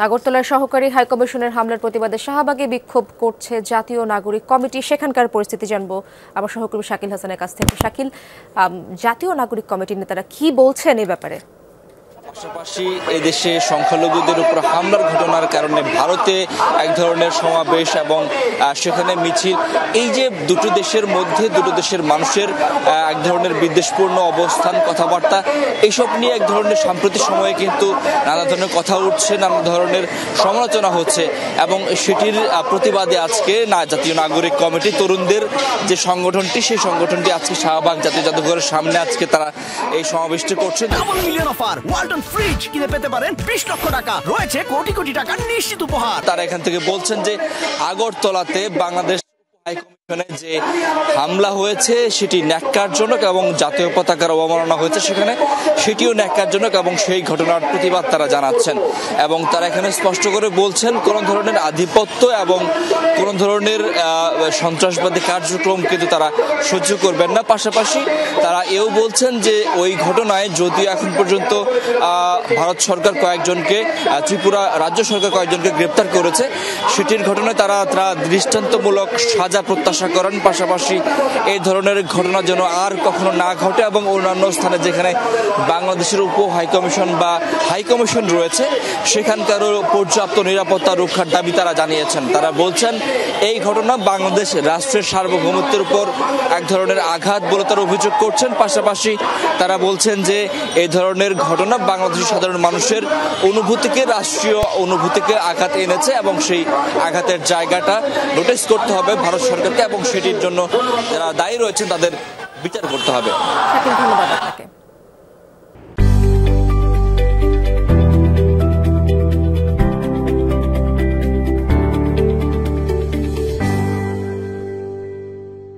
আগরতলার সহকারী হাইকমিশনের হামলার প্রতিবাদে শাহবাগে বিক্ষোভ করছে জাতীয় নাগরিক কমিটি। সেখানকার পরিস্থিতি জানবো আমার সহকর্মী শাকিল হাসানের কাছ থেকে। শাকিল, জাতীয় নাগরিক কমিটির নেতারা কি বলছেন এই ব্যাপারে? পাশাপাশি এদেশে সংখ্যালঘুদের উপর হামলার ঘটনার কারণে ভারতে এক ধরনের সমাবেশ এবং সেখানে মিছিল, এই যে দুটো দেশের মধ্যে দুটো দেশের মানুষের এক ধরনের বিদ্বেষপূর্ণ অবস্থান, কথাবার্তা, এইসব নিয়ে এক ধরনের সাম্প্রতিক সময়ে কিন্তু নানা ধরনের কথা উঠছে, নানা ধরনের সমালোচনা হচ্ছে এবং সেটির প্রতিবাদে আজকে জাতীয় নাগরিক কমিটি তরুণদের যে সংগঠনটি, সেই সংগঠনটি আজকে শাহবাগ জাতীয় জাদুঘরের সামনে আজকে তারা এই সমাবেশটি করছে। ফ্রিজ কিনে পেতে পারেন 20 লক্ষ টাকা, রয়েছে কোটি কোটি টাকার নিশ্চিত উপহার। তারা এখান থেকে বলছেন যে আগরতলাতে বাংলাদেশ হাইকমিশনে যে হামলা হয়েছে সেটি ন্যাক্কারজনক এবং জাতীয় পতাকার অবমাননা হয়েছে সেখানে, সেটিও ন্যাক্কারজনক এবং সেই ঘটনার প্রতিবাদ তারা জানাচ্ছেন এবং তারা এখানে স্পষ্ট করে বলছেন কোনো ধরনের আধিপত্য এবং কোনো ধরনের সন্ত্রাসবাদী কার্যক্রম কিন্তু তারা সহ্য করবেন না। পাশাপাশি তারা এও বলছেন যে ওই ঘটনায় যদিও এখন পর্যন্ত ভারত সরকার কয়েকজনকে, ত্রিপুরা রাজ্য সরকার কয়েকজনকে গ্রেপ্তার করেছে, সেটির ঘটনায় তারা দৃষ্টান্তমূলক সাজা প্রত্যাশা করেন। পাশাপাশি এই ধরনের ঘটনা যেন আর কখনো না ঘটে এবং অন্যান্য স্থানে যেখানে বাংলাদেশের উপ হাইকমিশন বা হাইকমিশন রয়েছে সেখানকারও পর্যাপ্ত নিরাপত্তা রক্ষার দাবি তারা জানিয়েছেন। তারা বলছেন এই ঘটনা বাংলাদেশ রাষ্ট্রের সার্বভৌমত্বের উপর এক ধরনের আঘাত বলে তারা অভিযোগ করছেন। পাশাপাশি তারা বলছেন যে এই ধরনের ঘটনা বাংলাদেশের সাধারণ মানুষের অনুভূতিকে, রাষ্ট্রীয় অনুভূতিকে আঘাত এনেছে এবং সেই আঘাতের জায়গাটা নোটিস করতে হবে ভারত সরকারকে এবং সেটির জন্য যারা দায়ী রয়েছেন তাদের বিচার করতে হবে। ধন্যবাদ।